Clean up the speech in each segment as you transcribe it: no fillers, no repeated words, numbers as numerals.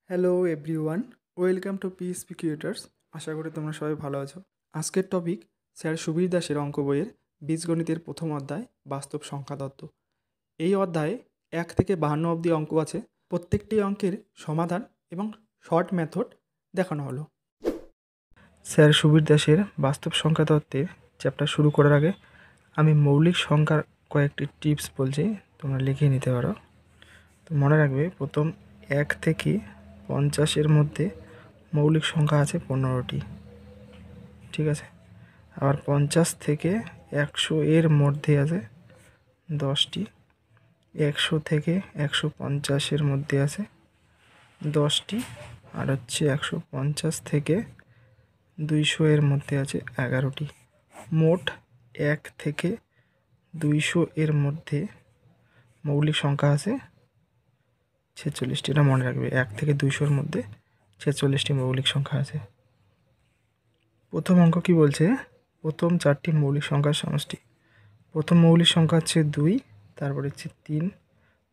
Hello everyone, welcome to PSP creators. আশা করি তোমরা সবাই ভালো আছো। আজকের টপিক স্যার সুবীর দাসের অঙ্ক বইয়ের বীজগণিতের প্রথম অধ্যায় বাস্তব সংখ্যা তত্ত্ব। এই অধ্যায়ে 1 থেকে 52 অবধি অঙ্ক আছে। প্রত্যেকটি অঙ্কের সমাধান এবং শর্ট মেথড দেখানো হলো। স্যার সুবীর দাসের বাস্তব সংখ্যা তত্ত্বের চ্যাপ্টার শুরু করার আগে আমি মৌলিক সংখ্যার কয়েকটি টিপস বলছি, তোমরা লিখে নিতে পারো। তো মনে রাখবে, প্রথম 1 থেকে 50-এর মধ্যে মৌলিক সংখ্যা আছে 15টি, ঠিক আছে। আবার 50 থেকে 100 এর মধ্যে আছে 10টি, 100 থেকে 150-এর মধ্যে আছে 10টি, আর হচ্ছে 150 থেকে 200 এর মধ্যে আছে 11টি। মোট 1 থেকে 200 এর মধ্যে মৌলিক সংখ্যা আছে 46টি। এটা মনে রাখবে, 1 থেকে 200-এর মধ্যে 46টি মৌলিক সংখ্যা আছে। প্রথম অঙ্ক কি বলছে? প্রথম 4টি মৌলিক সংখ্যার সমষ্টি। প্রথম মৌলিক সংখ্যা হচ্ছে 2, তারপরে হচ্ছে 3,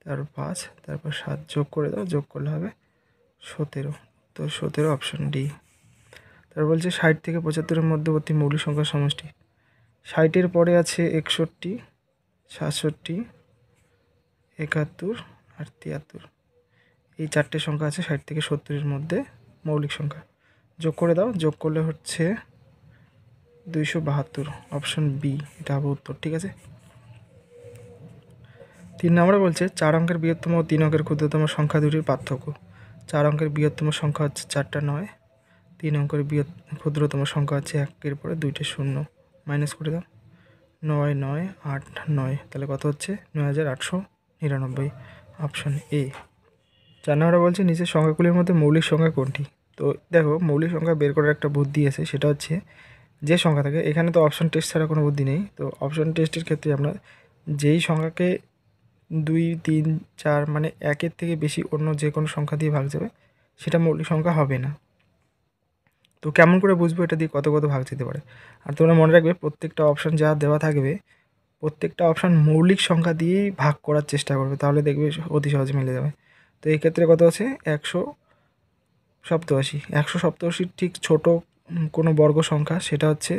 তারপর 5, তারপর 7 যোগ করে দাও, যোগ করলে হবে 17। তো 17 অপশন ডি। তারপর বলছে 60 থেকে 75-এর মধ্যবর্তী মৌলিক সংখ্যার সমষ্টি। 60-এর পরে আছে 61, 67, 71 আর 73। এই 4টে সংখ্যা আছে 60 থেকে 70-এর মধ্যে মৌলিক সংখ্যা। যোগ করে দাও, যোগ করলে হচ্ছে 272। অপশন বি, এটা হবে উত্তর, ঠিক আছে। 3 নম্বরে বলছে 4 অঙ্কের বৃহত্তম ও 3 অঙ্কের ক্ষুদ্রতম সংখ্যা দুটির পার্থক্য। 4 অঙ্কের বৃহত্তম সংখ্যা হচ্ছে 4টা 9, 3 অঙ্কের ক্ষুদ্রতম সংখ্যা হচ্ছে 1-এর পরে 2টে 0। মাইনাস করে দাও, 9, 9, 8, 9, তাহলে কত হচ্ছে? 9899। Option A. 4 নম্বরে বলছে নিচের সংখ্যাগুলির মধ্যে মৌলিক সংখ্যা কোনটি? তো দেখো, মৌলিক সংখ্যা বের করার একটা বুদ্ধি আছে, সেটা হচ্ছে যে সংখ্যা থাকে, এখানে তো অপশন টেস্ট ছাড়া কোনো বুদ্ধি নেই। তো অপশন টেস্টের ক্ষেত্রে আমরা যেই সংখ্যাকে 2, 3, 4 মানে 1-এর থেকে বেশি অন্য যে কোনো সংখ্যা দিয়ে ভাগ যাবে, সেটা মৌলিক সংখ্যা হবে না। তো কেমন করে বুঝবো এটা দিয়ে কত কত ভাগ যেতে পারে? আর তোমরা মনে রাখবে, প্রত্যেকটা অপশান যা দেওয়া থাকবে, প্রত্যেকটা অপশান মৌলিক সংখ্যা দিয়েই ভাগ করার চেষ্টা করবে, তাহলে দেখবে অতি সহজে মিলে যাবে। তো এই ক্ষেত্রে কত আছে? 187। 187 ঠিক ছোট কোনো বর্গ সংখ্যা, সেটা হচ্ছে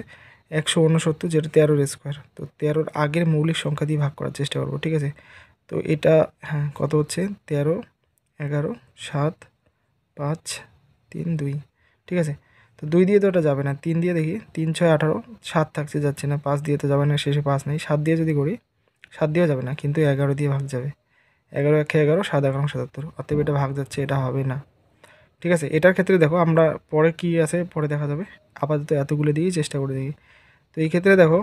169, যেটা 13-এর স্কোয়ার। তো 13-এর আগের মৌলিক সংখ্যা দিয়ে ভাগ করার চেষ্টা করবো, ঠিক আছে। তো এটা হ্যাঁ, কত হচ্ছে? 13, 11, 7, 5, 3, 2, ঠিক আছে। তো 2 দিয়ে তো ওটা যাবে না, 3 দিয়ে দেখি, 3, 6, 18, 7 থাকছে, যাচ্ছে না। 5 দিয়ে তো যাবে না, শেষে 5 নেই। 7 দিয়ে যদি করি, 7 দিয়েও যাবে না, কিন্তু 11 দিয়ে ভাগ যাবে। 11 1 11, 7 11 77, অতএব এটা ভাগ যাচ্ছে, এটা হবে না, ঠিক আছে। এটার ক্ষেত্রে দেখো, আমরা পরে কি আছে পরে দেখা যাবে, আপাতত এতগুলো দিয়েই চেষ্টা করে দেখি। তো এই ক্ষেত্রে দেখো,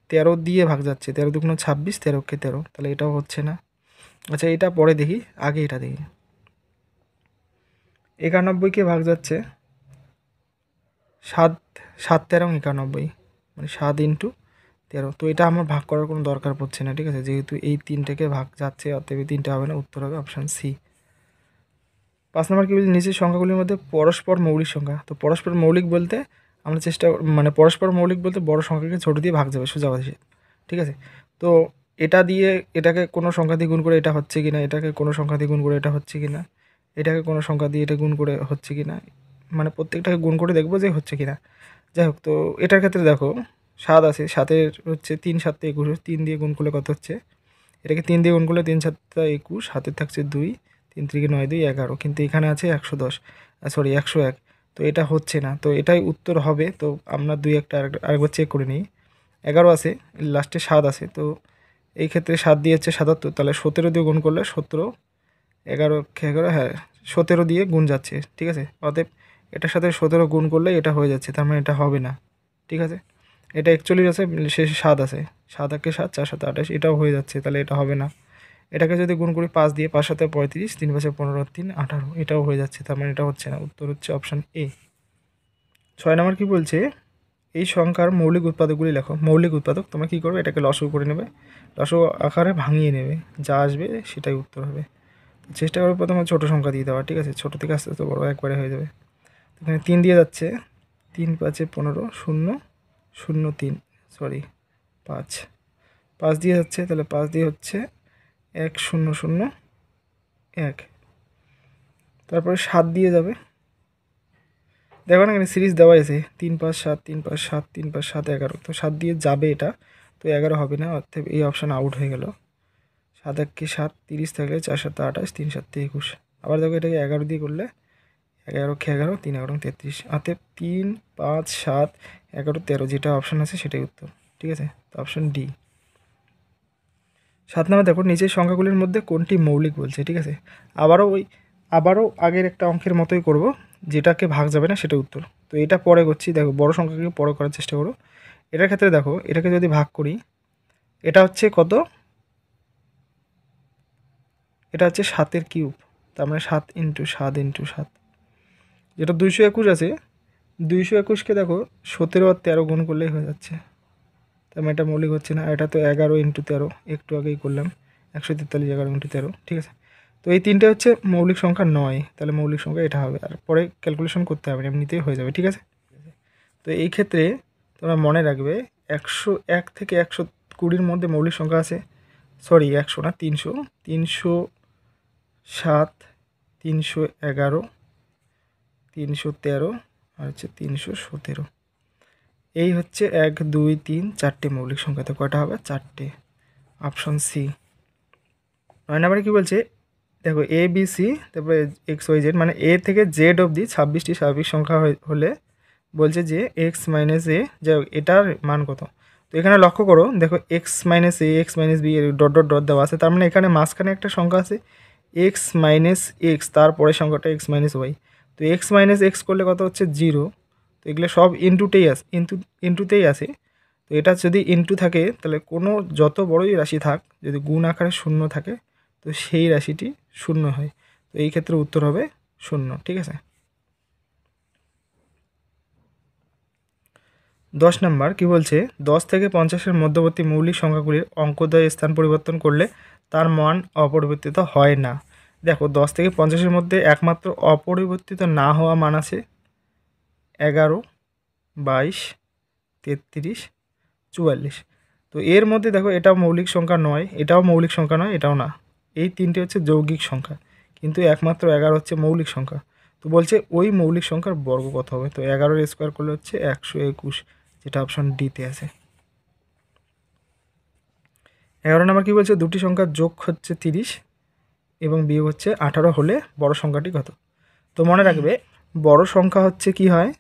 13 দিয়ে ভাগ যাচ্ছে, 13 2 26, 13-কে 13, তাহলে এটাও হচ্ছে না। আচ্ছা, এটা পরে দেখি, আগে এটা দেখি। 91-কে ভাগ যাচ্ছে 7, 7 13 91, মানে 7 ইন্টু 13। তো এটা আমার ভাগ করার কোনো দরকার পড়ছে না, ঠিক আছে, যেহেতু এই 3টেকে ভাগ যাচ্ছে, অতএব 3টে হবে না, উত্তর হবে অপশান সি। 5 নম্বর কি বলছে? নিচের সংখ্যাগুলির মধ্যে পরস্পর মৌলিক সংখ্যা। তো পরস্পর মৌলিক বলতে আমরা মানে পরস্পর মৌলিক বলতে বড় সংখ্যাকে ছোটো দিয়ে ভাগ যাবে, সোজা কথা, ঠিক আছে। তো এটা দিয়ে এটাকে কোনো সংখ্যা দিয়ে গুণ করে এটা হচ্ছে কি না, এটাকে কোনো সংখ্যা দিয়ে গুণ করে এটা হচ্ছে কি না, এটাকে কোনো সংখ্যা দিয়ে এটা গুণ করে হচ্ছে কি না, মানে প্রত্যেকটাকে গুণ করে দেখবো যে হচ্ছে কি না। যাই হোক, তো এটার ক্ষেত্রে দেখো 7 আছে, 7-এর হচ্ছে 3 7 21, 3 দিয়ে গুণ করলে কত হচ্ছে? এটাকে 3 দিয়ে গুণ করলে 3 7 21, হাতের থাকছে 2, 3 3 9 2 11, কিন্তু এখানে আছে 110, সরি 101। তো এটা হচ্ছে না, তো এটাই উত্তর হবে। তো আমরা 2 একটা আরেকবার চেক করে নিই। 11 আছে, লাস্টে 7 আছে, তো এই ক্ষেত্রে 7 দিয়ে হচ্ছে 77, তাহলে 17 দিয়ে গুণ করলে 17, 11 11, হ্যাঁ 17 দিয়ে গুণ যাচ্ছে, ঠিক আছে। অতএব এটার সাথে 17 গুণ করলে এটা হয়ে যাচ্ছে, তার মানে এটা হবে না, ঠিক আছে। এটা 41 আছে, শেষে 7 আছে, 7 একে 7, 4 7 28, এটাও হয়ে যাচ্ছে, তাহলে এটা হবে না। এটাকে যদি গুণ করি 5 দিয়ে, 5 7 35, 3 5 15, 3 18, এটাও হয়ে যাচ্ছে, তার মানে এটা হচ্ছে না, উত্তর হচ্ছে অপশান এ। 6 নম্বর কি বলছে? এই সংখ্যার মৌলিক উৎপাদকগুলি লেখো। মৌলিক উৎপাদক তোমরা কী করবে? এটাকে লসগু করে নেবে, লসগু আকারে ভাঙিয়ে নেবে, যা আসবে সেটাই উত্তর হবে। চেষ্টা করবে প্রথমে ছোটো সংখ্যা দিয়ে দেওয়া, ঠিক আছে, ছোটো থেকে আস্তে আস্তে বড় একবারে হয়ে যাবে। এখানে 3 দিয়ে যাচ্ছে, 3 5 15, 0 0 3, সরি 5, 5 দিয়ে যাচ্ছে, তাহলে 5 দিয়ে হচ্ছে 1 0 0 1, তারপরে 7 দিয়ে যাবে, দেখো না এখানে সিরিজ দেওয়া আছে 3 5 7 3 5 7 3 5 7 11, তো 7 দিয়ে যাবে এটা, তো 11 হবে না, অর্থাৎ এই অপশান আউট হয়ে গেল। 7 1 কে 7, 30 থাকলে 4 7 28, 3 7 21। আবার দেখো এটাকে 11 দিয়ে করলে 11 কে 11, 3 11 33, অর্থাৎ 3 5 7 11 13 যেটা অপশান আছে সেটাই উত্তর। ঠিক আছে, তো অপশান ডি। 7 নম্বর দেখো নিচের সংখ্যাগুলির মধ্যে কোনটি মৌলিক বলছে। ঠিক আছে, আবারও আগের একটা অঙ্কের মতোই করব, যেটাকে ভাগ যাবে না সেটা উত্তর। তো এটা পরে করছি, দেখো বড় সংখ্যাকে পরে করার চেষ্টা করো। এটার ক্ষেত্রে দেখো এটাকে যদি ভাগ করি, এটা হচ্ছে কত, এটা হচ্ছে 7 কিউব, তার মানে 7 ইন্টু 7 ইন্টু 7, যেটা 221 আছে। 221কে দেখো 17 আর 13 গুণ করলেই হয়ে যাচ্ছে, তার মানে এটা মৌলিক হচ্ছে না। এটা তো 11 ইন্টু 13 একটু আগেই করলাম, 143 11 ইন্টু 13। ঠিক আছে, তো এই তিনটে হচ্ছে মৌলিক সংখ্যা নয়, তাহলে মৌলিক সংখ্যা এটা হবে, আর পরে ক্যালকুলেশন করতে হবে, এমনিতেই হয়ে যাবে। ঠিক আছে, তো এই ক্ষেত্রে তোমরা মনে রাখবে 101 থেকে 120-র মধ্যে মৌলিক সংখ্যা আছে, সরি 100 না, 300, 307, 311, 313 আর হচ্ছে 317। এই হচ্ছে 1 2 3 4টে মৌলিক সংখ্যাতে কয়টা হবে, 4টে, অপশন সি। 9 নম্বরে কী বলছে, দেখো এ বি সি তারপরে এক্স ওয়াই জেড, মানে এ থেকে জেড অবধি 26টি স্বাভাবিক সংখ্যা হলে বলছে যে এক্স মাইনাস এ, যাই হোক এটার মান কত। তো এখানে লক্ষ্য করো, দেখো X minus A, X minus B, dot dot dot দেওয়া আছে, তার মানে এখানে মাঝখানে একটা সংখ্যা আছে এক্স মাইনাস এক্স, তারপরের সংখ্যাটা এক্স মাইনাস ওয়াই। তো এক্স মাইনাস এক্স করলে কত হচ্ছে 0, তো এগুলো সব ইন্টুতেই আছে। তো এটা যদি ইন্টু থাকে তাহলে কোনো যত বড়ই রাশি থাক, যদি গুণ আকারে শূন্য থাকে তো সেই রাশিটি শূন্য হয়, তো এই ক্ষেত্রে উত্তর হবে 0। ঠিক আছে, 10 নম্বর কি বলছে, 10 থেকে 50-এর মধ্যবর্তী মৌলিক সংখ্যাগুলির অঙ্কদ্বয়ের স্থান পরিবর্তন করলে তার মান অপরিবর্তিত হয় না। দেখো 10 থেকে 50-এর মধ্যে একমাত্র অপরিবর্তিত না হওয়া মান আছে 11, 22, 33, 44। তো এর মধ্যে দেখো এটাও মৌলিক সংখ্যা নয়, এটাও মৌলিক সংখ্যা নয়, এটাও না, এই তিনটে হচ্ছে যৌগিক সংখ্যা, কিন্তু একমাত্র 11 হচ্ছে মৌলিক সংখ্যা। তো বলছে ওই মৌলিক সংখ্যার বর্গ কত হবে, তো 11-এর স্কোয়ার করলে হচ্ছে 121, যেটা অপশন ডিতে আছে। 11 নম্বর কী বলছে, দুটি সংখ্যার যোগ হচ্ছে 30 এবং বিয়োগ হচ্ছে 18 হলে বড় সংখ্যাটি কত। তো মনে রাখবে বড় সংখ্যা হচ্ছে কি হয়,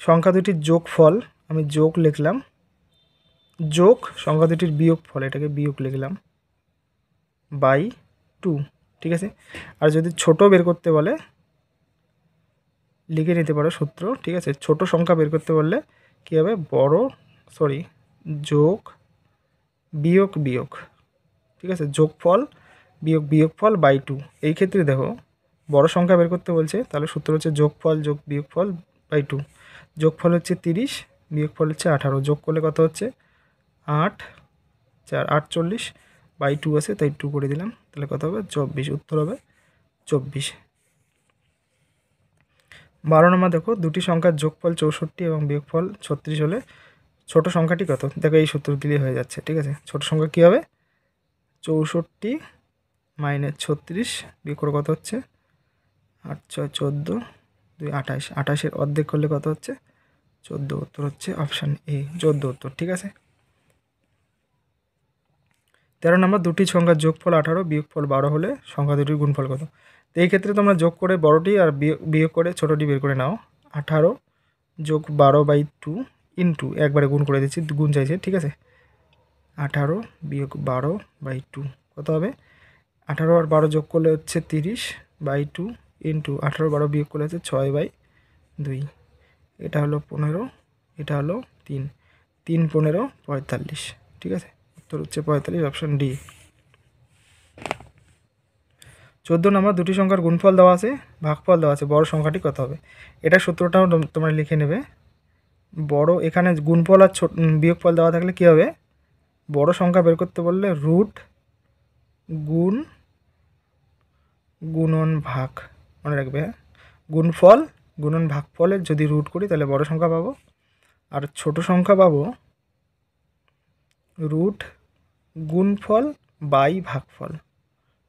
সংখ্যা দুটির যোগফল, আমি যোগ লিখলাম, যোগ সংখ্যা দুটির বিয়োগ ফল, এটাকে বিয়োগ লিখলাম, বাই 2। ঠিক আছে, আর যদি ছোট বের করতে বলে লিখে নিতে পারো সূত্র। ঠিক আছে, ছোট সংখ্যা বের করতে বললে কী হবে, যোগ বিয়োগ বিয়োগ। ঠিক আছে, যোগফল বিয়োগ বিয়োগফল বাই 2। এই ক্ষেত্রে দেখো বড় সংখ্যা বের করতে বলছে, তাহলে সূত্র হচ্ছে যোগফল যোগ বিয়োগফল বাই 2। যোগফল হচ্ছে 30, বিয়োগফল হচ্ছে 18, যোগ করলে কত হচ্ছে 8 4 48 বাই 2 আছে, তাই 2 করে দিলাম, তাহলে কত হবে 24, উত্তর হবে 24। 12 নম্বর দেখো দুটি সংখ্যার যোগফল 64 এবং বিয়োগফল 36 হলে ছোট সংখ্যাটি কত। দেখো এই সূত্র দিলে হয়ে যাচ্ছে। ঠিক আছে, ছোট সংখ্যা কী হবে, 64 মাইনাস 36 বিয়োগ করে কত হচ্ছে 8 6 14 2 28, 28-এর অর্ধেক করলে কত হচ্ছে 14, উত্তর হচ্ছে অপশান এ 14 উত্তর। ঠিক আছে, 13 নম্বর দুটি সংখ্যার যোগফল 18 বিয়োগফল 12 হলে সংখ্যা দুটির গুণফল কত। তো এই ক্ষেত্রে তোমরা যোগ করে বড়টি আর বিয়োগ করে ছোটোটি বের করে নাও। 18 যোগ 12/2 ইন্টু, একবারে গুণ করে দিচ্ছি, গুণ চাইছে। ঠিক আছে, 18 বিয়োগ 12/2 কত হবে, 18 আর 12 যোগ করলে হচ্ছে 30/2 ইন্টু 18 12 বিয়োগ করলে হচ্ছে 6/2। এটা হলো 15, এটা হলো 3, 3 15 45। ঠিক আছে, উত্তর হচ্ছে 45, অপশান ডি। 14 নম্বর দুটি সংখ্যার গুণফল দেওয়া আছে, ভাগফল দেওয়া আছে, বড় সংখ্যাটি কত হবে। এটা সূত্রটাও তোমরা লিখে নেবে। বড়, এখানে গুণফল আর বিয়োগফল দেওয়া থাকলে কী হবে, বড় সংখ্যা বের করতে বললে রুট গুণ গুণন ভাগ, মনে রাখবে। হ্যাঁ, গুণফল গুণন ভাগফলের যদি রুট করি তাহলে বড় সংখ্যা পাবো, আর ছোট সংখ্যা পাবো রুট গুণফল বাই ভাগফল।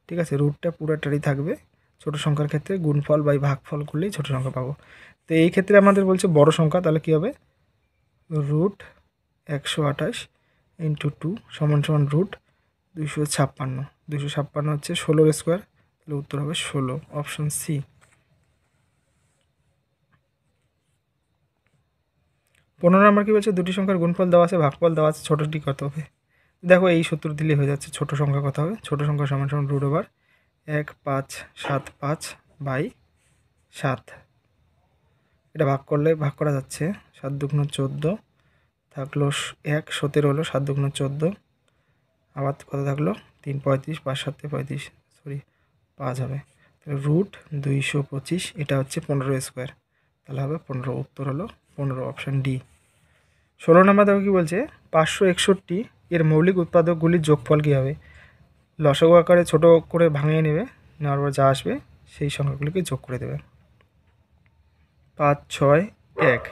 ঠিক আছে, রুটটা পুরোটারই থাকবে, ছোট সংখ্যার ক্ষেত্রে গুণফল বাই ভাগফল করলেই ছোট সংখ্যা পাবো। তো এই ক্ষেত্রে আমাদের বলছে বড় সংখ্যা, তাহলে কী হবে, রুট 128 ইন্টু 2 সমান সমান রুট 256। 256 হচ্ছে 16 স্কোয়ার, তাহলে উত্তর হবে 16, অপশন সি। 15 নম্বর কী বলছে, দুটি সংখ্যার গুণফল দেওয়া আছে, ভাগফল দেওয়া আছে, ছোটোটি কত হবে। দেখো এই সূত্র দিলে হয়ে যাচ্ছে, ছোট সংখ্যা কত হবে, ছোট সংখ্যা সমান সমান রুট ওভার 1575 বাই 7। এটা ভাগ করলে ভাগ করা যাচ্ছে, 7 দুগুণ 14 থাকলো 1, 17 হলো, 7 দুগুণ 14, আবার কত থাকলো 3, 35, 5 7 35, সরি 5 হবে, তাহলে রুট 225, এটা হচ্ছে 15 স্কোয়ার, তাহলে হবে 15, উত্তর হলো 15, অপশান ডি। 16 নম্বর দেখো কী বলছে, 561 এর মৌলিক উৎপাদকগুলির যোগফল কী হবে। লসাগু আকারে ছোট করে ভাঙিয়ে নেবে, নেওয়ার পর যা আসবে সেই সংখ্যাগুলিকে যোগ করে দেবে। 5 6 1,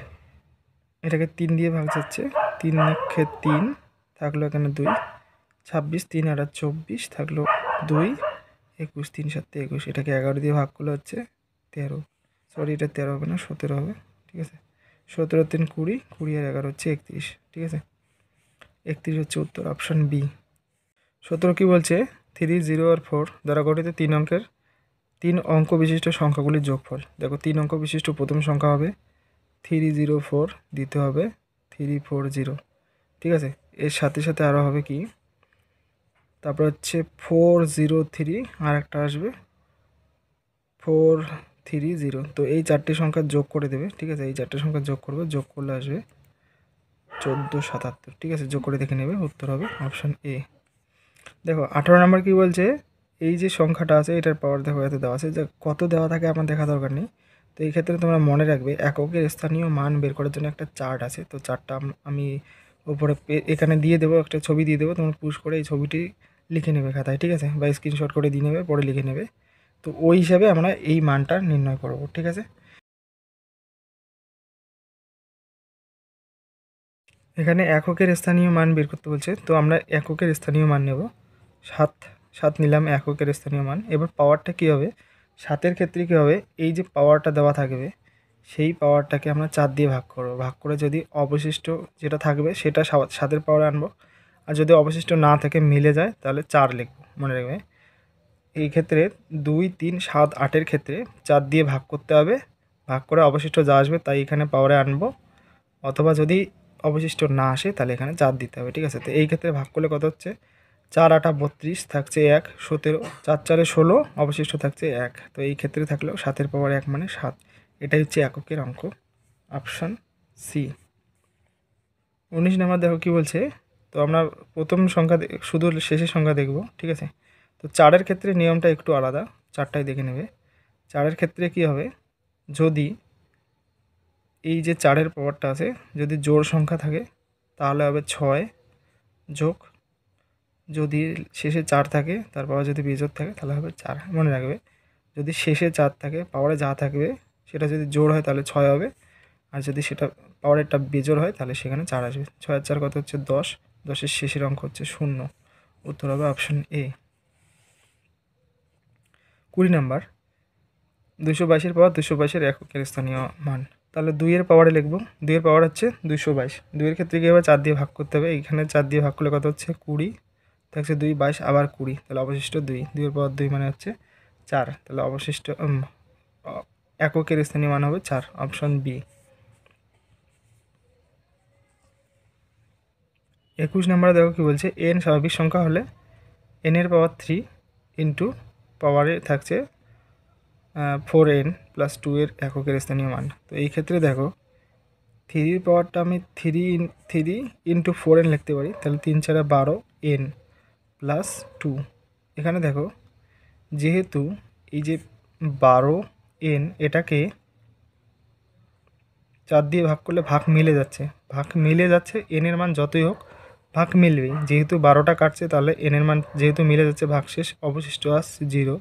এটাকে 3 দিয়ে ভাগ যাচ্ছে, 3 লক্ষে 3 থাকলো এখানে 2, 26, 3 আর 24 থাকলো 2, 21, 3 7 21, এটাকে 11 দিয়ে ভাগ করলে হচ্ছে 13, সরি এটা 13 হবে না, 17 হবে, ঠিক আছে। 17 3 20, 20 আর 11 হচ্ছে 31, ঠিক আছে, 31 হচ্ছে উত্তর, অপশান বি। 17 কী বলছে, 3 0 আর 4 দ্বারা গঠিত 3 অঙ্ক বিশিষ্ট সংখ্যাগুলির যোগফল। দেখো 3 অঙ্ক বিশিষ্ট প্রথম সংখ্যা হবে 304, দিতে হবে 340, ঠিক আছে। এর সাথে সাথে আরও হবে কি, তারপর হচ্ছে 403 আর একটা আসবে 430। তো এই চারটি সংখ্যা যোগ করে দেবে, ঠিক আছে, এই চারটি সংখ্যা যোগ করবে, যোগ করলে আসবে 1477, ঠিক আছে, যোগ করে দেখে নেবে, উত্তর হবে অপশান এ। দেখো 18 নম্বর কী বলছে, এই যে সংখ্যাটা আছে এটার পাওয়ার দেখো এতে দেওয়া আছে, যে কত দেওয়া থাকে আমার দেখা দরকার নেই। তো এই ক্ষেত্রে তোমরা মনে রাখবে এককের স্থানীয় মান বের করার জন্য একটা চার্ট আছে, তো চার্টটা আমি উপরে এখানে দিয়ে দেবো, একটা ছবি দিয়ে দেবো, তোমরা পুশ করে এই ছবিটি লিখে নেবে খাতায়, ঠিক আছে, বা স্ক্রিনশট করে দিয়ে নেবে, পরে লিখে নেবে। তো ওই হিসাবে আমরা এই মানটা নির্ণয় করব, ঠিক আছে। এখানে এককের স্থানীয় মান বের করতে বলছে, তো আমরা এককের স্থানীয় মান নেব, 7 নিলাম এককের স্থানীয় মান। এবার পাওয়ারটা কী হবে, 7-এর ক্ষেত্রে কী হবে, এই যে পাওয়ারটা দেওয়া থাকবে সেই পাওয়ারটাকে আমরা 4 দিয়ে ভাগ করব, ভাগ করে যদি অবশিষ্ট যেটা থাকবে সেটা 7-এর পাওয়ারে আনবো, আর যদি অবশিষ্ট না থাকে মিলে যায় তাহলে 4 লিখবো, মনে রাখবে। এই ক্ষেত্রে 2 3 7 8-এর ক্ষেত্রে 4 দিয়ে ভাগ করতে হবে, ভাগ করে অবশিষ্ট যা আসবে তাই এখানে পাওয়ারে আনবো, অথবা যদি অবশিষ্ট না আসে তাহলে এখানে 4 দিতে হবে, ঠিক আছে। তো এই ক্ষেত্রে ভাগ করলে কত হচ্ছে, 4 8 32, থাকছে 1, 17, 4 4 16, অবশিষ্ট থাকছে 1। তো এই ক্ষেত্রে থাকলেও 7-এর পাওয়ার 1 মানে 7, এটাই হচ্ছে এককের অঙ্ক, অপশান সি। 19 নাম্বার দেখো কী বলছে, তো আমরা প্রথম সংখ্যা শুধু শেষের সংখ্যা দেখব, ঠিক আছে। তো 4-এর ক্ষেত্রে নিয়মটা একটু আলাদা, 4টাই দেখে নেবে। 4-এর ক্ষেত্রে কী হবে, যদি এই যে 4-এর পাওয়ারটা আছে যদি জোড় সংখ্যা থাকে তাহলে হবে 6 যোগ, যদি শেষে 4 থাকে তার পাওয়ার যদি বিজোড় থাকে তাহলে হবে 4, মনে রাখবে। যদি শেষে 4 থাকে পাওয়ারে যা থাকবে সেটা যদি জোড় হয় তাহলে 6 হবে, আর যদি সেটা পাওয়ারেরটা বিজোড় হয় তাহলে সেখানে 4 আসবে। 6 আর 4 কত হচ্ছে 10, 10-এর শেষের অঙ্ক হচ্ছে 0, উত্তর হবে অপশান এ। 20 নাম্বার, 222-এর পাওয়ার 222-এর এককের স্থানীয় মান, তাহলে 2-এর পাওয়ারে লিখব, 2-এর পাওয়ার হচ্ছে 222, 2-এর ক্ষেত্রে কী হবে, 4 দিয়ে ভাগ করতে হবে, এইখানে 4 দিয়ে ভাগ করলে কত হচ্ছে 20, থাকছে 2 22 আবার 20, তাহলে অবশিষ্ট 2, 2-এর পাওয়ার 2 মানে হচ্ছে 4, তাহলে অবশিষ্ট এককের স্থানীয় মান হবে 4, অপশান বি। 21 নম্বরে দেখো কী বলছে, n স্বাভাবিক সংখ্যা হলে n-এর পাওয়ার 3 ইন্টু পাওয়ারে থাকছে 4n + 2-এর এককের স্থানীয় মান। তো এই ক্ষেত্রে দেখো 3-এর পাওয়ারটা আমি 3 ইন্টু 4n লিখতে পারি, তাহলে 3 4 12 n + 2। এখানে দেখো যেহেতু এই যে 12n এটাকে 4 দিয়ে ভাগ করলে ভাগ মিলে যাচ্ছে, n-এর মান যতই হোক ভাগ মিলবেই, যেহেতু 12টা কাটছে তাহলে n-এর মান যেহেতু মিলে যাচ্ছে ভাগ শেষ, অবশিষ্ট আসছে 0।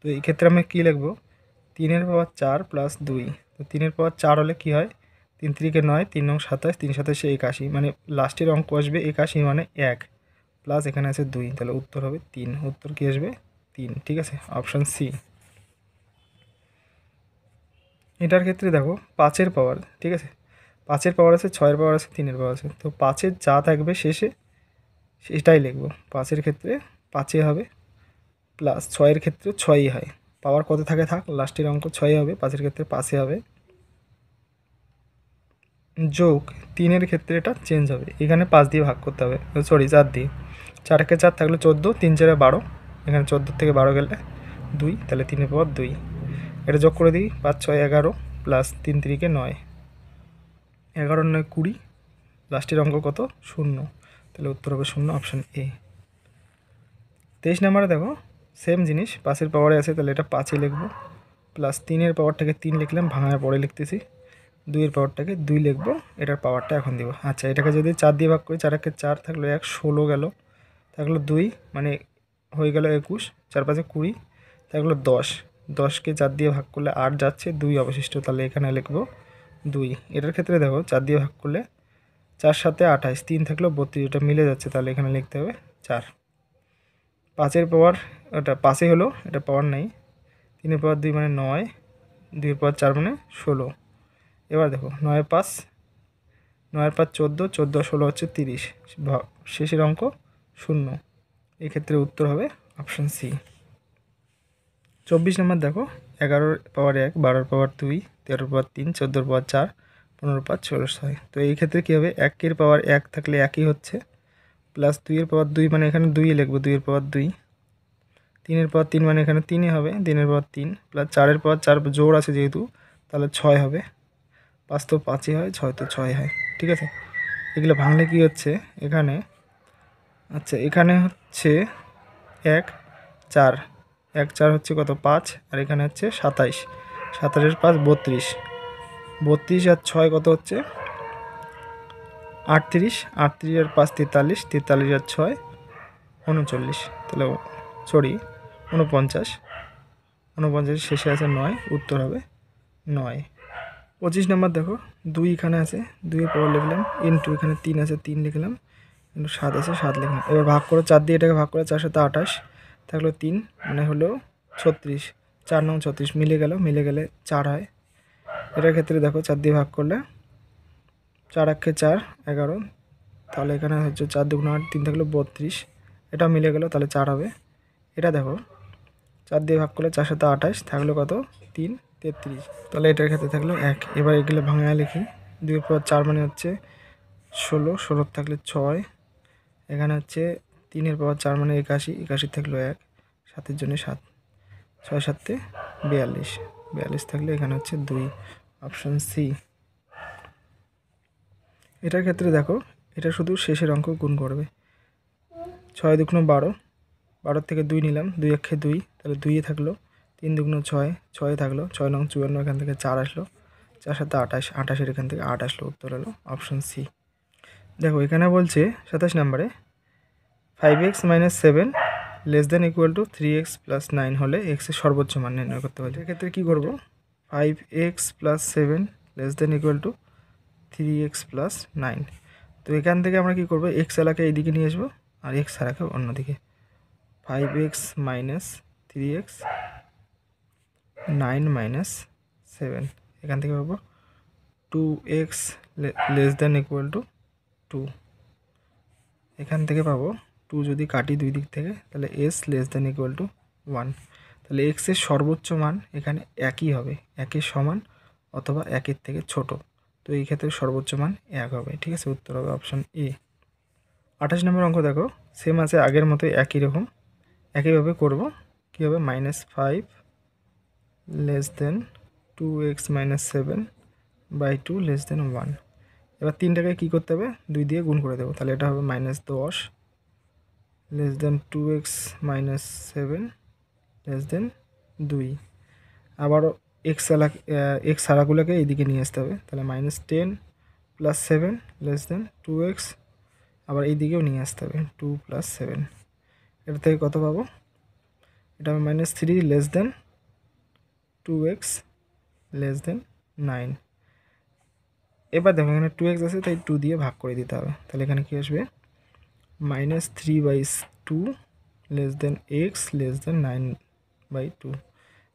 তো এই ক্ষেত্রে আমি কী লিখব, 3-এর পাওয়ার 4 + 2, তো 3-এর পাওয়ার 4 হলে কী হয়, 3 3 9, 3 9 27, 3 27 81, মানে লাস্টের অঙ্ক আসবে 81 মানে 1, প্লাস এখানে আছে 2, তাহলে উত্তর হবে 3, উত্তর কী আসবে 3, ঠিক আছে, অপশান সি। এটার ক্ষেত্রে দেখো 5-এর পাওয়ার, ঠিক আছে, 5-এর পাওয়ার আছে, 6-এর পাওয়ার আছে, 3-এর পাওয়ার আছে, তো 5-এর যা থাকবে শেষে সেটাই লিখবো। 5-এর ক্ষেত্রে 5-এ হবে, প্লাস 6-এর ক্ষেত্রে 6ই হয়, পাওয়ার কত থাকে থাক, লাস্টের অঙ্ক 6 হবে, 5-এর ক্ষেত্রে 5-এ হবে, যোগ 3-এর ক্ষেত্রে এটা চেঞ্জ হবে, এখানে 5 দিয়ে ভাগ করতে হবে, সরি 4 দিয়ে, 4-একে 4 থাকলে 14, 3-4 12, এখানে 14 থেকে 12 গেলে 2, তাহলে 3-এর পাওয়ার 2, এটা যোগ করে দিই, 5 6 11 প্লাস 3 3-কে 9, 11 9 20, লাস্টের অঙ্ক কত 0, তাহলে উত্তর হবে 0, অপশান এ। 23 নম্বরে দেখো সেম জিনিস, 5-এর পাওয়ারে আছে, তাহলে এটা 5-এ লিখবো, প্লাস 3-এর পাওয়ারটাকে 3 লিখলাম, ভাঙার পরে লিখতেছি, 2-এর পাওয়ারটাকে 2 লিখবো, এটার পাওয়ারটা এখন দিব। আচ্ছা, এটাকে যদি 4 দিয়ে ভাগ করি, 4-একে 4 থাকলো 1, 16 গেল, থাকলো 2, মানে হয়ে গেল 21, 4 5 20, থাকলো 10, 10-কে 4 দিয়ে ভাগ করলে 8 যাচ্ছে, 2 অবশিষ্ট, তাহলে এখানে লিখবো 2। এটার ক্ষেত্রে দেখো 4 দিয়ে ভাগ করলে 4 7 28, 3 থাকলো 32, এটা মিলে যাচ্ছে, তাহলে এখানে লিখতে হবে 4। 5-এর পাওয়ার, ওটা 5-এ হলো, এটা পাওয়ার নেই, 3-এর পাওয়ার 2 মানে 9, 2-এর পাওয়ার 4 মানে 16। এবার দেখো 9 5, 9 5 14, 14 16 হচ্ছে 30, শেষের অঙ্ক 0, এক্ষেত্রে উত্তর হবে অপশান সি। 24 নম্বর দেখো 11-র পাওয়ার 1, 12-র পাওয়ার 2, 13-র পাওয়ার 3, 14-র পাওয়ার 4, 15-র পাওয়ার 16 6, তো এই ক্ষেত্রে কী হবে, 1-এর পাওয়ার 1 থাকলে 1ই হচ্ছে, প্লাস 2-এর পাওয়ার 2 মানে এখানে 2ই লিখবো, 2-এর পাওয়ার 2, 3-এর পাওয়ার 3 মানে এখানে 3ই হবে, 3-এর পাওয়ার 3, প্লাস 4-এর পাওয়ার 4 জোড় আছে যেহেতু, তাহলে 6 হবে, 5 তো 5ই হয়, 6 তো 6 হয়, ঠিক আছে। এগুলো ভাঙলে কি হচ্ছে এখানে, আচ্ছা এখানে হচ্ছে 1 4, 1 4 হচ্ছে কত 5, আর এখানে হচ্ছে 27, 27-এর 5 32, 32 আর 6 কত হচ্ছে 38, 38 আর 5 43, 43 আর 6 39, তাহলে সরি 49, 49 শেষে আছে 9, উত্তর হবে 9। 25 নম্বর দেখো 2 এখানে আছে, 2-এর পাওয়ার লিখলাম, ইন্টু এখানে 3 আছে 3 লিখলাম, ইন্টু 7 আছে 7 লিখলাম, এবার ভাগ করো 4 দিয়ে, এটাকে ভাগ করে 4 7 28, থাকলো 3 মানে হলো 36, 4 9 36 মিলে গেলে 4 হয়। এটার ক্ষেত্রে দেখো 4 দিয়ে ভাগ করলে 4 1 4 11, তাহলে এখানে হচ্ছে 4 2 8, 3 থাকলো 32, এটা মিলে গেল, তাহলে 4 হবে। এটা দেখো 4 দিয়ে ভাগ করলে 4 7 28, থাকলো কত 3 33, তাহলে এটার ক্ষেত্রে থাকলো 1। এবার এগুলো ভাঙায় লিখি, 2-এর পাওয়ার 4 মানে হচ্ছে 16, 16 থাকলে 6, এখানে হচ্ছে 3-এর পাওয়ার 4 মানে 81, 81 থাকলো 1, 7-এর জন্য 7, 6 7 42, 42 থাকলে এখানে হচ্ছে 2, অপশান সি। এটার ক্ষেত্রে দেখো এটা শুধু শেষের অঙ্ক গুণ করবে, 6 2 12, 12 থেকে 2 নিলাম, 2 1 2, তাহলে 2 থাকলো, 3 2 6, 6 থাকলো, 6 9 54, এখান থেকে 4 আসলো, 4 7 28, 28-এর এখান থেকে 8 আসলো, উত্তর হলো অপশান সি। দেখো এখানে বলছে 27 নম্বরে 5x - 7 less than equal to 3x + 9 হলে x এর সর্বোচ্চ মান নির্ণয় করতে বলছে। এক্ষেত্রে কী করবো, 5x + 7 less than equal to 3x + 9, তো এখান থেকে আমরা কী করবো, এক্স এলাকা এইদিকে নিয়ে আসবো আর এক্স এলাকা অন্যদিকে, 5x - 3x 9 - 7, এখান থেকে পাবো 2x less than equal to 2, এখান থেকে পাবো 2 যদি কাটি দুই দিক থেকে, তাহলে s less than equal to 1, তাহলে x এর সর্বোচ্চ মান এখানে একই হবে, 1-এর সমান অথবা 1-এর থেকে ছোট, তো এই ক্ষেত্রে সর্বোচ্চ মান 1 হবে, ঠিক আছে, উত্তর হবে অপশান এ। 28 নম্বর অঙ্ক দেখো সেম আছে আগের মতোই, একই রকম, একইভাবে করব, কী হবে, -5 less than 2x - 7 by 2 less than 1, এবার 3টাকে কী করতে হবে, 2 দিয়ে গুণ করে দেবো, তাহলে এটা হবে -10 less than 2x - 7 less than 2, আবারও এক্স সারাগুলোকে এইদিকে নিয়ে আসতে হবে, তাহলে -10 + 7 লেস দেন 2x, আবার এইদিকেও নিয়ে আসতে হবে 2 + 7, এটা থেকে কত পাবো, এটা হবে -3 less than 2x less than 9, এবার দেখো এখানে 2x আছে তাই 2 দিয়ে ভাগ করে দিতে হবে, তাহলে এখানে কী আসবে, -3/2 less than x less than 9/2,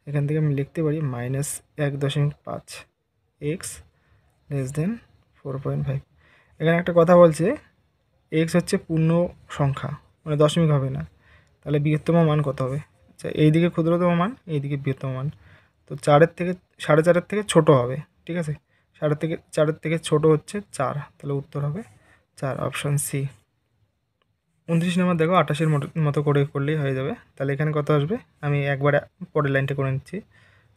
এখান থেকে আমি লিখতে পারি -1.5 এক্স লেস দেন 4.5। এখানে একটা কথা বলছে এক্স হচ্ছে পূর্ণ সংখ্যা, মানে দশমিক হবে না, তাহলে বৃহত্তম মান কত হবে? আচ্ছা, এইদিকে ক্ষুদ্রতম মান, এইদিকে বৃহত্তম মান, তো 4-এর থেকে 4.5-এর থেকে ছোটো হবে, ঠিক আছে। 4.5 থেকে ছোটো হচ্ছে 4, তাহলে উত্তর হবে 4, অপশান সি। 29 নম্বর দেখো 28-এর মতো করে করলেই হয়ে যাবে। তাহলে এখানে কত আসবে, আমি একবারে পরের লাইনটা করে নিচ্ছি।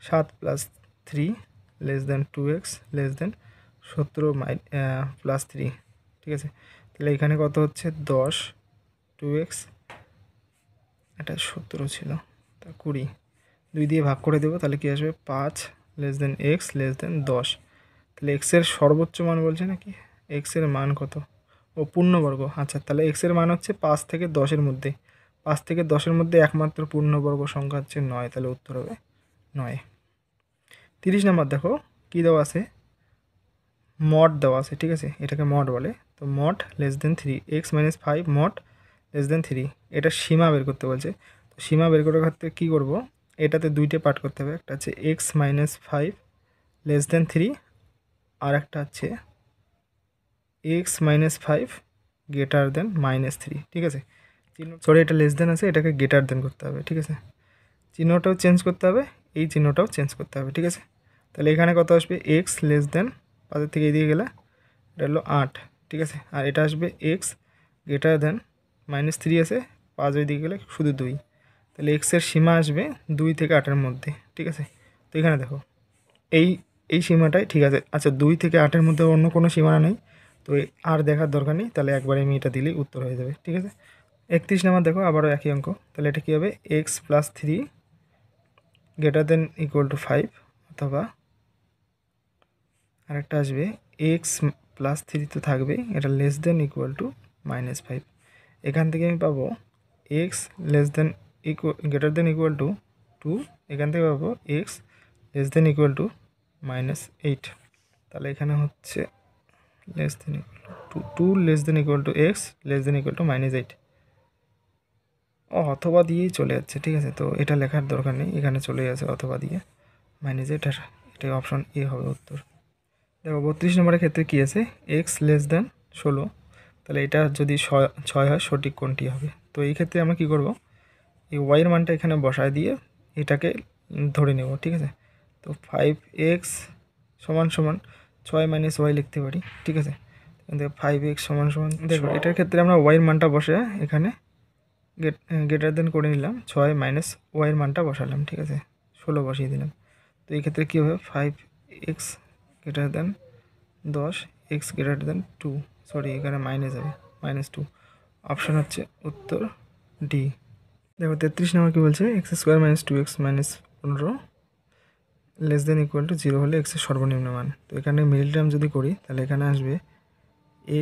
7 + 3 less than 2x less than 17 + 3, ঠিক আছে। তাহলে এখানে কত হচ্ছে 10, 2x, এটা 17 ছিল, তা 20, 2 দিয়ে ভাগ করে দেবো, তাহলে কি আসবে 5 লেস দেন x লেস দেন 10। তাহলে এক্সের সর্বোচ্চ মান বলছে নাকি, এক্সের মান কত, ও পূর্ণবর্গ। আচ্ছা, তাহলে এক্সের মান হচ্ছে 5 থেকে 10-এর মধ্যে, 5 থেকে 10-এর মধ্যে একমাত্র পূর্ণবর্গ সংখ্যা হচ্ছে 9, তাহলে উত্তর হবে 9। 30 নম্বর দেখো কী দেওয়া আছে, মড দেওয়া আছে, ঠিক আছে, এটাকে মড বলে। তো mod less than 3 x - 5 mod less than 3, এটা সীমা বের করতে বলছে। তো সীমা বের করার ক্ষেত্রে কী করব, এটাতে দুইটে পার্ট করতে হবে, একটা হচ্ছে x - 5 লেস দেন 3, আর একটা হচ্ছে x - 5 গ্রেটার দেন -3, ঠিক আছে। সরি, এটা লেস দেন আছে, এটাকে গ্রেটার দেন করতে হবে, ঠিক আছে। চিহ্নটাও চেঞ্জ করতে হবে, এই চিহ্নটাও চেঞ্জ করতে হবে, ঠিক আছে। তাহলে এখানে কত আসবে, x লেস দেন 5 থেকে এদিকে গেলে এটা হলো 8, ঠিক আছে। আর এটা আসবে x গ্রেটার দেন -3 আছে, 5 ওই দিকে গেলে শুধু 2, তাহলে এক্সের সীমা আসবে 2 থেকে 8-এর মধ্যে, ঠিক আছে। তো এখানে দেখো এই এই সীমাটাই ঠিক আছে। আচ্ছা, 2 থেকে 8-এর মধ্যে অন্য কোনো সীমানা নেই, তো আর দেখার দরকার নেই, তাহলে একবারে আমি এটা দিলেই উত্তর হয়ে যাবে, ঠিক আছে। 31 নাম্বার দেখো আবারও একই অঙ্ক, তাহলে এটা কী হবে, x + 3 গ্রেটার দেন = 5, অথবা আরেকটা আসবে x + 3 তো থাকবেই, এটা লেস দেন =-5। এখান থেকে আমি পাবো x less than greater than = 2, এখান থেকে পাবো x লেস দেন -8। তাহলে এখানে হচ্ছে লেস দেন 2 লেস দেন x লেস দেন -8, অথবা দিয়েই চলে যাচ্ছে, ঠিক আছে। তো এটা লেখার দরকার নেই, এখানে চলে যাচ্ছে অথবা দিয়ে -8, আর এটাই অপশন এ হবে উত্তর। দেখো 32 নম্বরের ক্ষেত্রে কী আছে, x লেস দেন 16, তাহলে এটা যদি 6 হয়, সঠিক কোনটি হবে? তো এই ক্ষেত্রে আমরা কী করব, এই ওয়াইয়ের মানটা এখানে বসায় দিয়ে এটাকে ধরে নেব, ঠিক আছে। তো 5x সমান সমান 6 - y লিখতে পারি, ঠিক আছে। কিন্তু 5x সমান সমান, দেখো এটার ক্ষেত্রে আমরা ওয়াইয়ের মানটা বসে এখানে গ্রেটার দেন করে নিলাম, 6 - ওয়াইয়ের মানটা বসালাম, ঠিক আছে, 16 বসিয়ে দিলাম। তো এই ক্ষেত্রে কী হবে, 5x greater than 10, x greater than 2, sorry এখানে মাইনাস যাবে, -2, অপশান হচ্ছে উত্তর ডি। দেখো 33 নম্বর কী বলছে, x² - 2x - 15 লেস দেন = 0 হলে এক্সের সর্বনিম্ন মান। তো এখানে মিডল টার্ম যদি করি, তাহলে এখানে আসবে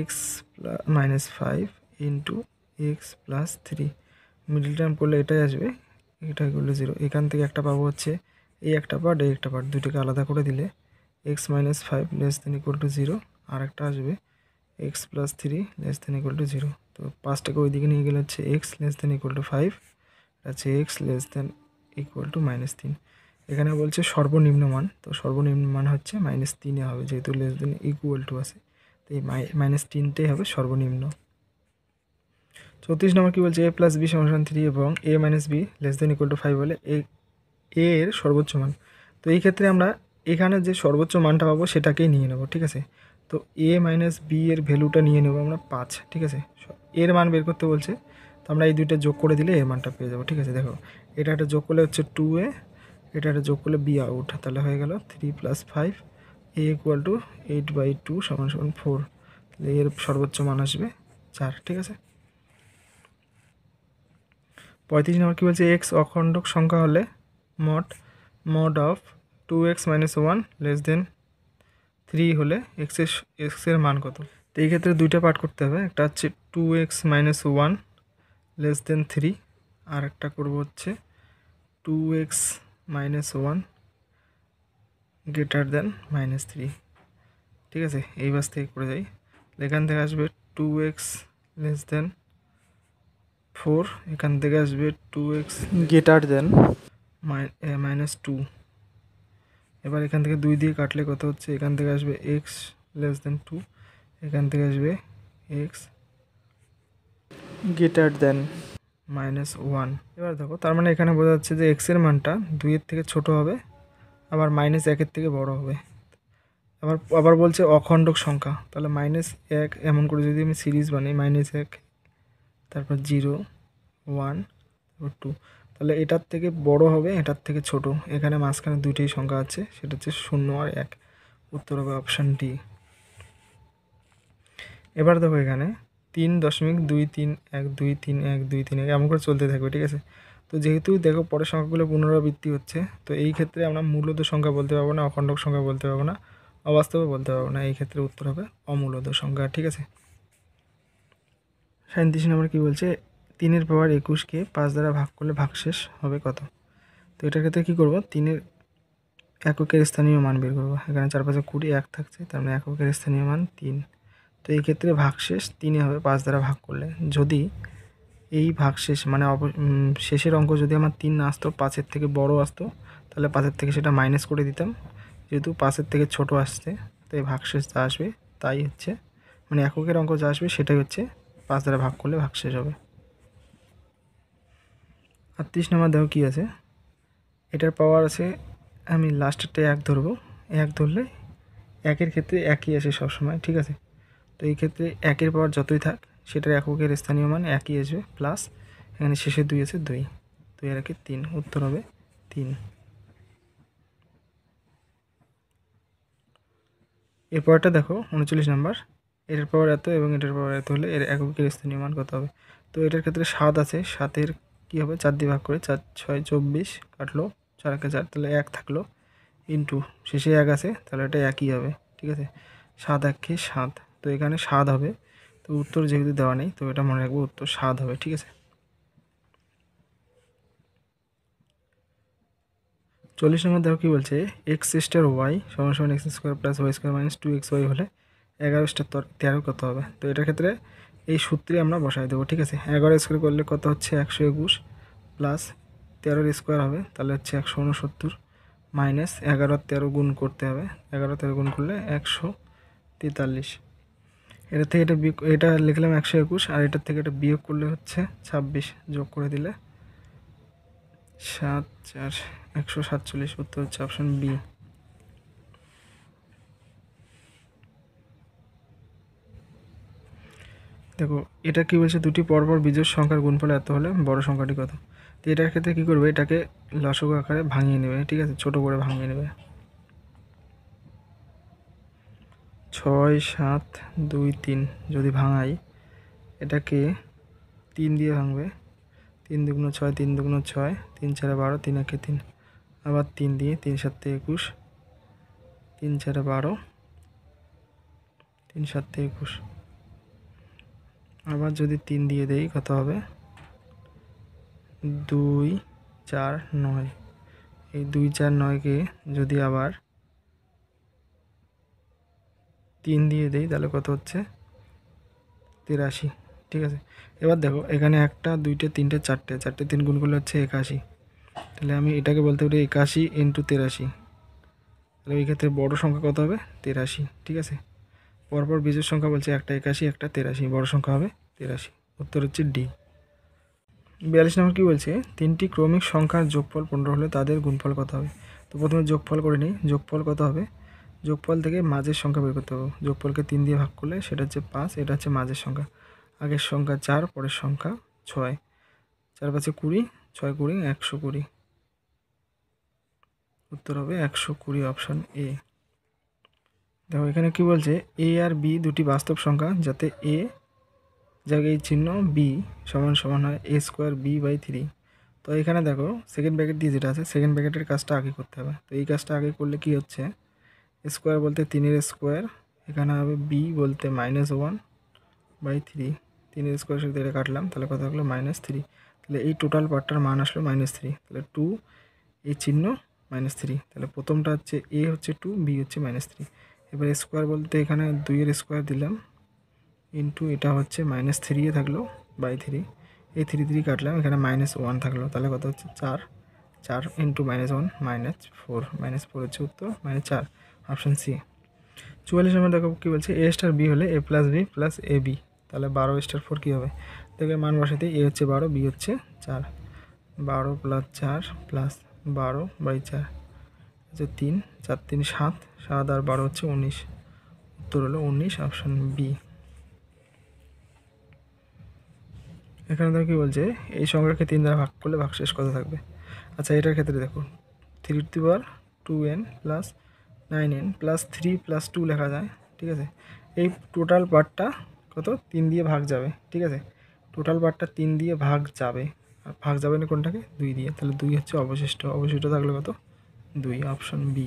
x - 5 into x + 3, middle term করলে এটাই আসবে, এটা = 0। এখান থেকে একটা পাবো হচ্ছে এই একটা পার্ট, এই একটা পার্ট, দুটোকে আলাদা করে দিলে x - 5 লেস দেন = 0, আর একটা আসবে x + 3 লেস দেন = 0। তো 5টাকে ওই দিকে নিয়ে গেলে হচ্ছে x লেস দেন = 5, আছে x লেস দেন =-3। এখানে বলছে সর্বনিম্ন মান, তো সর্বনিম্ন মান হচ্ছে -3 হবে, যেহেতু লেস দেন = আছে, তো এই -3টাই হবে সর্বনিম্ন। 34 নম্বর কী বলছে, a + b = 3 এবং a - b লেস দেন =5 হলে এ এর সর্বোচ্চ মান। তো এই ক্ষেত্রে আমরা এখানে যে সর্বোচ্চ মানটা পাবো সেটাকেই নিয়ে নেব, ঠিক আছে। তো a - b এর ভ্যালুটা নিয়ে নেব আমরা 5, ঠিক আছে। এর মান বের করতে বলছে, তো আমরা এই দুইটা যোগ করে দিলে এর মানটা পেয়ে যাবো, ঠিক আছে। দেখো এটা একটা যোগ করলে হচ্ছে 2a, এটা একটা যোগ করলে b আউট, তাহলে হয়ে গেল 3 + 5 a = 8/2 = 4, তাহলে এর সর্বোচ্চ মান আসবে 4, ঠিক আছে। 35 নম্বর কী বলছে, x অখণ্ডক সংখ্যা হলে mod of 2x - 1 less than 3 হলে এক্সের মান কত? তো এই ক্ষেত্রে দুইটা পার্ট করতে হবে, একটা হচ্ছে 2x - 1 লেস দেন 3, আর একটা করবো হচ্ছে 2x - 1 গ্রেটার দেন -3, ঠিক আছে। এই বাস থেকে করে যাই, এখান থেকে আসবে 2x লেস দেন 4, এখান থেকে আসবে 2x গ্রেটার দেন -2। এবার এখান থেকে 2 দিয়ে কাটলে কত হচ্ছে, এখান থেকে আসবে x<2, এখান থেকে আসবে x <(-1)। এবার দেখো তার মানে এখানে বোঝা যাচ্ছে যে x এর মানটা 2 থেকে ছোট হবে, আবার -1 থেকে বড় হবে। আবার বলছে অখণ্ডক সংখ্যা, তাহলে -1 এমন করে যদি আমি সিরিজ বানাই, -1 তারপর 0 1 তারপর 2, তাহলে এটার থেকে বড় হবে এটার থেকে ছোট। এখানে মাঝখানে দুইটাই সংখ্যা আছে, সেটা হচ্ছে 0 আর 1। উত্তর হবে অপশান ডি। এবার দেখো এখানে 3.231231231 এমন করে চলতে থাকবে, ঠিক আছে। তো যেহেতু দেখো পরের সংখ্যাগুলো পুনরাবৃত্তি হচ্ছে, তো এই ক্ষেত্রে আমরা মূলদ সংখ্যা বলতে পারবো না, অখণ্ডক সংখ্যা বলতে পারবো না, অবাস্তবে বলতে পারবো না। এই ক্ষেত্রে উত্তর হবে অমূলদ সংখ্যা, ঠিক আছে। 37 নম্বর কী বলছে, 3 পাওয়ার 21কে 5 দ্বারা ভাগ করলে ভাগশেষ হবে কত? তো এটার ক্ষেত্রে কী করবো, 3 এককের স্থানীয় মান বের করবো। এখানে 4 5 20, 1 থাকছে, তার মানে এককের স্থানীয় মান 3। তো এই ক্ষেত্রে ভাগশেষ 3 হবে 5 দ্বারা ভাগ করলে। যদি এই ভাগশেষ মানে শেষের অঙ্ক যদি আমার 3 না আসতো, 5-এর থেকে বড় আসতো, তাহলে 5-এর থেকে সেটা মাইনাস করে দিতাম। যেহেতু 5-এর থেকে ছোট আসছে, তাই ভাগশেষ যা আসবে তাই হচ্ছে, মানে এককের অঙ্ক যা আসবে সেটাই হচ্ছে 5 দ্বারা ভাগ করলে ভাগশেষ হবে। 38 নম্বর দেখো কী আছে, এটার পাওয়ার আছে, আমি লাস্টেরটা 1 ধরবো। 1 ধরলে 1-এর ক্ষেত্রে একই আসে সবসময়, ঠিক আছে। তো এই ক্ষেত্রে 1-এর পাওয়ার যতই থাক সেটার এককের স্থানীয় মান একই আসবে, প্লাস এখানে শেষে 2 আছে, 2 আর 1 3, উত্তর হবে 3। এরপরটা দেখো 39 নম্বর, এটার পাওয়ার এত এবং এটার পাওয়ার এত হলে এর এককের স্থানীয় মান কত হবে? তো এটার ক্ষেত্রে 7 আছে, 7-এর কী হবে, 4 দিয়ে ভাগ করে, 4 6 24 কাটলো, 4 1 4, তাহলে 1 থাকলো, ইন্টু শেষে 1 আছে, তাহলে এটা একই হবে, ঠিক আছে। 7 1 7, তো এখানে 7 হবে। তো উত্তর যেহেতু দেওয়া নেই, তো এটা মনে রাখবো, উত্তর 7 হবে, ঠিক আছে। 40 নম্বর দেখো কী বলছে, x স্টার ওয়াই সমান x square plus Y square minus 2xy হলে 11 স্টার 13 কত হবে? তো এটার ক্ষেত্রে এই সূত্রে আমরা বসাই দেবো, ঠিক আছে। 11 স্কোয়ার করলে কত হচ্ছে, 121 প্লাস 13 স্কোয়ার হবে, তাহলে হচ্ছে 169, মাইনাস 11 আর 13 গুণ করতে হবে, 11 13 গুণ করলে 143। এটা থেকে এটা লিখলাম 121, আর এটার থেকে এটা বিয়োগ করলে হচ্ছে 26, যোগ করে দিলে 7 4 147, উত্তর হচ্ছে অপশন বি। দেখো এটা কি বলছে, দুটি পরপর বিজোড় সংখ্যার গুণফল এত হলে বড় সংখ্যাটি কত? তো এটার ক্ষেত্রে কী করবে, এটাকে লসগু আকারে ভাঙিয়ে নেবে, ঠিক আছে, ছোট করে ভাঙিয়ে নেবে। 6 7 2 3 যদি ভাঙাই, এটাকে 3 দিয়ে ভাঙবে, 3 2 6, 3 2 6, 3 4 12, 3 1 3, আবার 3 দিয়ে, 3 7 21, 3 4 12, 3 7 21, আবার যদি 3 দিয়ে দেই কত হবে, 2 4 9। এই 2 4 9কে যদি আবার 3 দিয়ে দেই তাহলে কত হচ্ছে, 83, ঠিক আছে। এবার দেখো এখানে 1টা 2টে 3টে 4টে 3 গুণ করলে হচ্ছে 81, তাহলে আমি এটাকে বলতে পারি 81 ইন্টু 83, তাহলে এই ক্ষেত্রে বড় সংখ্যা কত হবে, 83, ঠিক আছে। পরপর বিজোড় সংখ্যা বলছে, একটা 81 একটা 83, বড় সংখ্যা হবে 83, উত্তর হচ্ছে ডি। 42 নম্বর কী বলছে, 3টি ক্রমিক সংখ্যার যোগফল 15 হলে তাদের গুণফল কত হবে? তো প্রথমে যোগফল করে নিই, যোগফল কত হবে, যোগফল থেকে মাঝের সংখ্যা বের করতে হবে। যোগফলকে 3 দিয়ে ভাগ করলে সেটা হচ্ছে 5, এটা হচ্ছে মাঝের সংখ্যা, আগের সংখ্যা 4, পরের সংখ্যা 6, 4 5 20, 6 20 120, উত্তর হবে 120, অপশান এ। দেখো এখানে কি বলছে, এ আর বি দুটি বাস্তব সংখ্যা, যাতে এ জায়গায় চিহ্ন বি সমান সমান হয় a স্কোয়ার b/3। তো এখানে দেখো সেকেন্ড ব্র্যাকেট দিয়ে যেটা আছে, সেকেন্ড ব্র্যাকেটের কাজটা আগে করতে হবে। তো এই কাজটা আগে করলে কি হচ্ছে, স্কোয়ার বলতে 3-এর স্কোয়ার, এখানে হবে বি বলতে -1/3, 3-এর স্কোয়ারের সাথে এটা কাটলাম, তাহলে কত থাকলো -3। তাহলে এই টোটাল পার্টটার মান আসলো -3, তাহলে 2 এই চিহ্ন -3, তাহলে প্রথমটা হচ্ছে এ হচ্ছে 2, বি হচ্ছে -3। এবার স্কোয়ার বলতে এখানে 2-এর স্কোয়ার দিলাম, ইন্টু এটা হচ্ছে -3 থাকলো /3, এই 3 3 কাটলাম, এখানে -1 থাকলো, তাহলে কত হচ্ছে 4, 4 ইন্টু -1 -4 -4 হচ্ছে উত্তর, -4 অপশান সি। 44 নম্বর দেখো কী বলছে, এ স্টার বি হলে এ plus B plus A B, তাহলে 12 স্টার 4 কী হবে? দেখে মান বসাতে এ হচ্ছে 12, বি হচ্ছে 4, 12 + 4 + 12/4 হচ্ছে 3, 4 3 7, 7 আর 12 হচ্ছে 19, উত্তর হলো 19 অপশান বি। এখানে দেখো কী বলছে, এই সংখ্যাকে 3 দ্বারা ভাগ করলে ভাগশেষ কত থাকবে? আচ্ছা এটার ক্ষেত্রে দেখো 3^2n + 9n + 3 + 2 লেখা যায়, ঠিক আছে। এই টোটাল পার্টটা কত? 3 দিয়ে ভাগ যাবে, ঠিক আছে। টোটাল পার্টটা 3 দিয়ে ভাগ যাবে, আর ভাগ যাবে না কোনটাকে? 2 দিয়ে, তাহলে 2 হচ্ছে অবশিষ্ট, অবশিষ্ট থাকলে কত? 2, অপশন বি।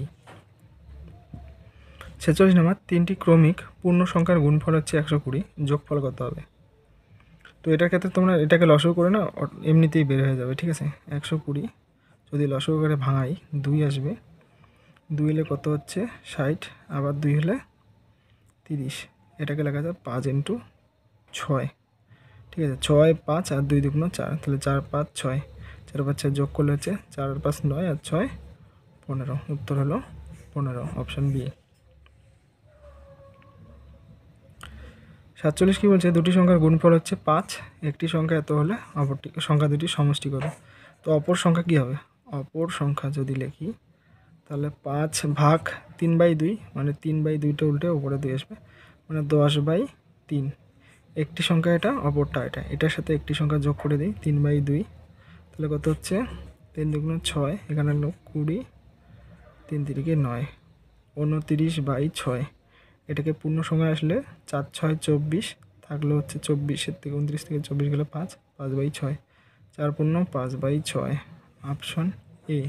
46 নম্বর, 3টি ক্রমিক পূর্ণ সংখ্যার গুণফল হচ্ছে 120, যোগফল কত হবে? তো এটার ক্ষেত্রে তোমরা এটাকে লসাগু করে না, এমনিতেই বের হয়ে যাবে, ঠিক আছে। 120 যদি লসাগু করে ভাঙাই 2 আসবে, 2 হলে কত হচ্ছে 60, আবার 2 হলে 30, এটাকে লেখা যায় 5 × 6, ঠিক আছে। 6 5 আর 2 2 4, তাহলে 4 5 6, 4 5 6 যোগ করলে হচ্ছে 4 আর 5 9 আর 6 15, উত্তর হলো 15 অপশান বি। 47 কী বলছে, দুটি সংখ্যার গুণফল হচ্ছে 5, একটি সংখ্যা এত হলে অপরটি সংখ্যা দুটি সমষ্টি করো। তো অপর সংখ্যা কী হবে? অপর সংখ্যা যদি লিখি তাহলে 5 ভাগ 3/2, মানে 3/2টা উল্টে উপরে 2 আসবে, মানে 10/3। একটি সংখ্যা এটা, অপরটা এটা, এটার সাথে একটি সংখ্যা যোগ করে দিই 3/2, তাহলে কত হচ্ছে 3 2 6, এখানে হলো 20, 3 3 9, 29/6। এটাকে পূর্ণ সংখ্যা আসলে 4 6 24, থাকলে হচ্ছে 24 থেকে 29 থেকে 24 গেলে 5, 5/6, 4 পূর্ণ 5/6 অপশন এ।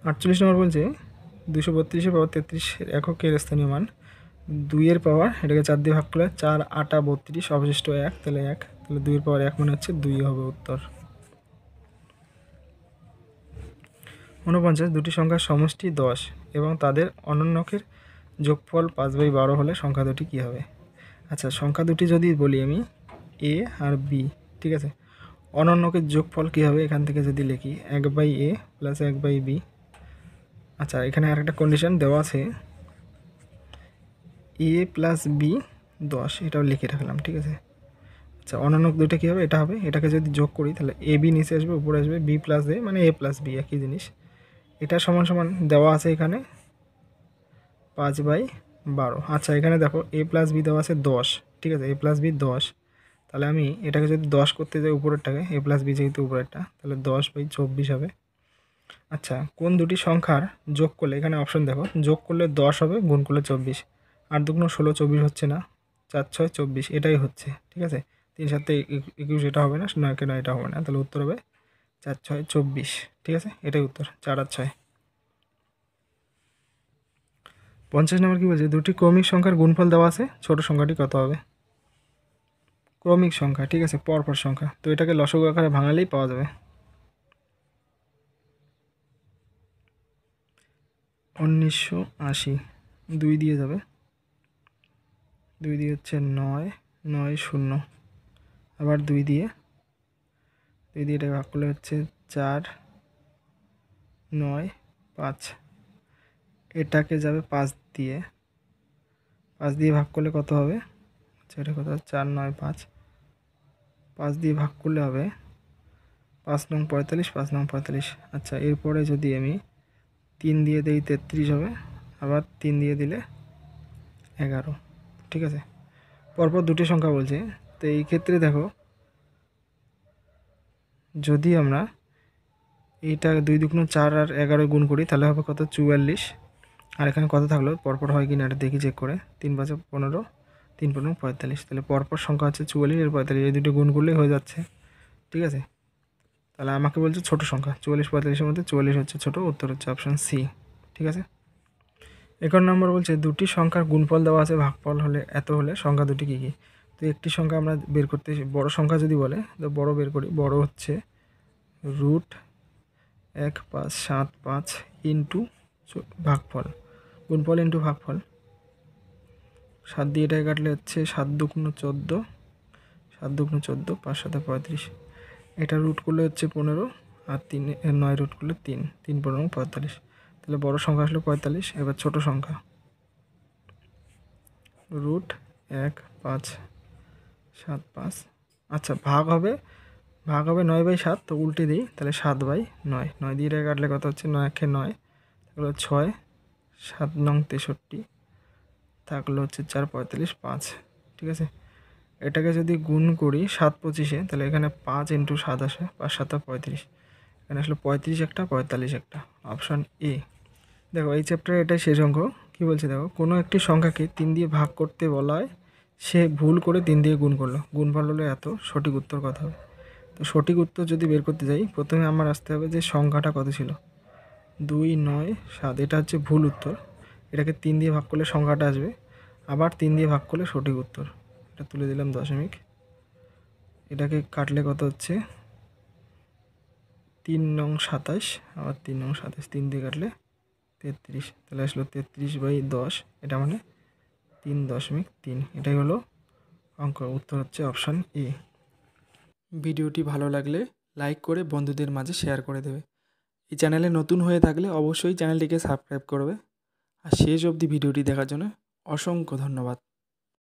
48 নম্বর বলছে 232 পাওয়ার 33 এককের স্থানীয় মান 2 এর পাওয়ার, এটাকে 4 দিয়ে ভাগ করলে 4 8 32, অবশিষ্ট 1, তাহলে 1, তাহলে 2 এর পাওয়ার 1 মানে হচ্ছে 2 হবে উত্তর। 49 দুটি সংখ্যার সমষ্টি 10 এবং তাদের অনন্যকের যোগফল 5/12 হলে সংখ্যা দুটি কী হবে? আচ্ছা সংখ্যা দুটি যদি বলি আমি এ আর বি, ঠিক আছে। অনন্যকের যোগফল কী হবে? এখান থেকে যদি লিখি 1/a + 1/b। আচ্ছা এখানে আরেকটা কন্ডিশন দেওয়া আছে, a + b 10, এটাও লিখে রাখলাম, ঠিক আছে। আচ্ছা অনন্য দুইটা কী হবে? এটা হবে, এটাকে যদি যোগ করি তাহলে এ বি নিচে আসবে, উপরে আসবে b + a, মানে a + b একই জিনিস। এটা সমান সমান দেওয়া আছে এখানে 5/12। আচ্ছা এখানে দেখো a + b দেওয়া আছে 10, ঠিক আছে, a + b 10, তাহলে আমি এটাকে যদি 10 করতে যাই উপরেরটাকে, a + b যেহেতু উপরেরটা, তাহলে 10/24 হবে। আচ্ছা কোন দুটি সংখ্যার যোগ করলে, এখানে অপশন দেখো, যোগ করলে 10 হবে, গুণ করলে 24, 8 2 16, 24 হচ্ছে না, 4 6 24, এটাই হচ্ছে, ঠিক আছে। 3 7 21, এটা হবে না, 9 9 এটা হবে না, তাহলে উত্তর হবে 4 6 24, ঠিক আছে, এটাই উত্তর, 4 আর 6। 50 নম্বর কী বলছে, দুটি ক্রমিক সংখ্যার গুণফল দেওয়া আছে, ছোট সংখ্যাটি কত হবে? ক্রমিক সংখ্যা, ঠিক আছে, পরপর সংখ্যা, তো এটাকে লসাগু আকারে ভাঙালেই পাওয়া যাবে। 1980, 2 দিয়ে যাবে, 2 দিয়ে হচ্ছে 9 9 0, আবার 2 দিয়ে এটা ভাগ করলে হচ্ছে 4 9 5, এটাকে যাবে 5 দিয়ে, 5 দিয়ে ভাগ করলে কত হবে? আচ্ছা এটা কত? 4 9 5, 5 দিয়ে ভাগ করলে হবে 5 9 45, 5 9 45। আচ্ছা এরপরে যদি আমি 3 দিয়ে দিই 33 হবে, আবার 3 দিয়ে দিলে 11, ঠিক আছে। পরপর দুটি সংখ্যা বলছে, তো এই ক্ষেত্রে দেখো যদি আমরা এইটা 2 2 4 আর 11 গুণ করি তাহলে হবে কত? 44, আর এখানে কত থাকলো পরপর হয় কিনা এটা দেখি চেক করে, 3 5 15, 3 15 45, তাহলে পরপর সংখ্যা হচ্ছে 44 আর 45, এই দুটো গুণ করলেই হয়ে যাচ্ছে, ঠিক আছে। তাহলে আমাকে বলছে ছোট সংখ্যা 44 45-এর মধ্যে 44 হচ্ছে ছোট, উত্তর হচ্ছে অপশান সি, ঠিক আছে। 51 নম্বর বলছে দুটি সংখ্যার গুণফল দেওয়া আছে, ভাগফল হলে এত হলে সংখ্যা দুটি কী কী? তো একটি সংখ্যা আমরা বের করতে, বড় সংখ্যা যদি বলে তো বড় বের করি, বড় হচ্ছে √1 5 7 5 ইন্টু ভাগফল, গুণফল ইন্টু ভাগফল, 7 দিয়ে এটাকে কাটলে হচ্ছে 7 2 14, 7 2 14, 5 7 35, এটা রুট করলে হচ্ছে 15 আর 9 রুট করলে 3, 3 15 45। তাহলে বড় সংখ্যা আসলো 45। এবার ছোট সংখ্যা রুট 1 5 7 5। আচ্ছা ভাগ হবে 9/7, তো উল্টে দিই, তাহলে 7/9। 9 দিয়ে এটা কাটলে কত হচ্ছে, 9 একে 9, তাহলে 6, 7 নং 63, থাকলো হচ্ছে 4 45 5। ঠিক আছে, এটাকে যদি গুণ করি 7 25-এ, তাহলে এখানে 5 × 7 আসে, 5 7 35। এখানে আসলে 35 একটা, 45 একটা, অপশান এ। দেখো এই চ্যাপ্টারে এটাই শেষ অঙ্ক। কী বলছে দেখো, কোনো একটি সংখ্যাকে 3 দিয়ে ভাগ করতে বলায় সে ভুল করে 3 দিয়ে গুণ করলো, গুণফল হলো এত, সঠিক উত্তর কত হবে? তো সঠিক উত্তর যদি বের করতে যাই, প্রথমে আমার আসতে হবে যে সংখ্যাটা কত ছিল, 2 9 7, এটা হচ্ছে ভুল উত্তর। এটাকে 3 দিয়ে ভাগ করলে সংখ্যাটা আসবে, আবার 3 দিয়ে ভাগ করলে সঠিক উত্তর। এটা তুলে দিলাম দশমিক। এটাকে কাটলে কত হচ্ছে, 3 নং 27, আবার 3 নং 27, 3 দিয়ে কাটলে 33, তাহলে আসলো 33/10। এটা মানে 3.3। এটাই হলো অঙ্ক। উত্তর হচ্ছে অপশান এ। ভিডিওটি ভালো লাগলে লাইক করে বন্ধুদের মাঝে শেয়ার করে দেবে। এই চ্যানেলে নতুন হয়ে থাকলে অবশ্যই চ্যানেলটিকে সাবস্ক্রাইব করবে। আর শেষ অবধি ভিডিওটি দেখার জন্য অসংখ্য ধন্যবাদ।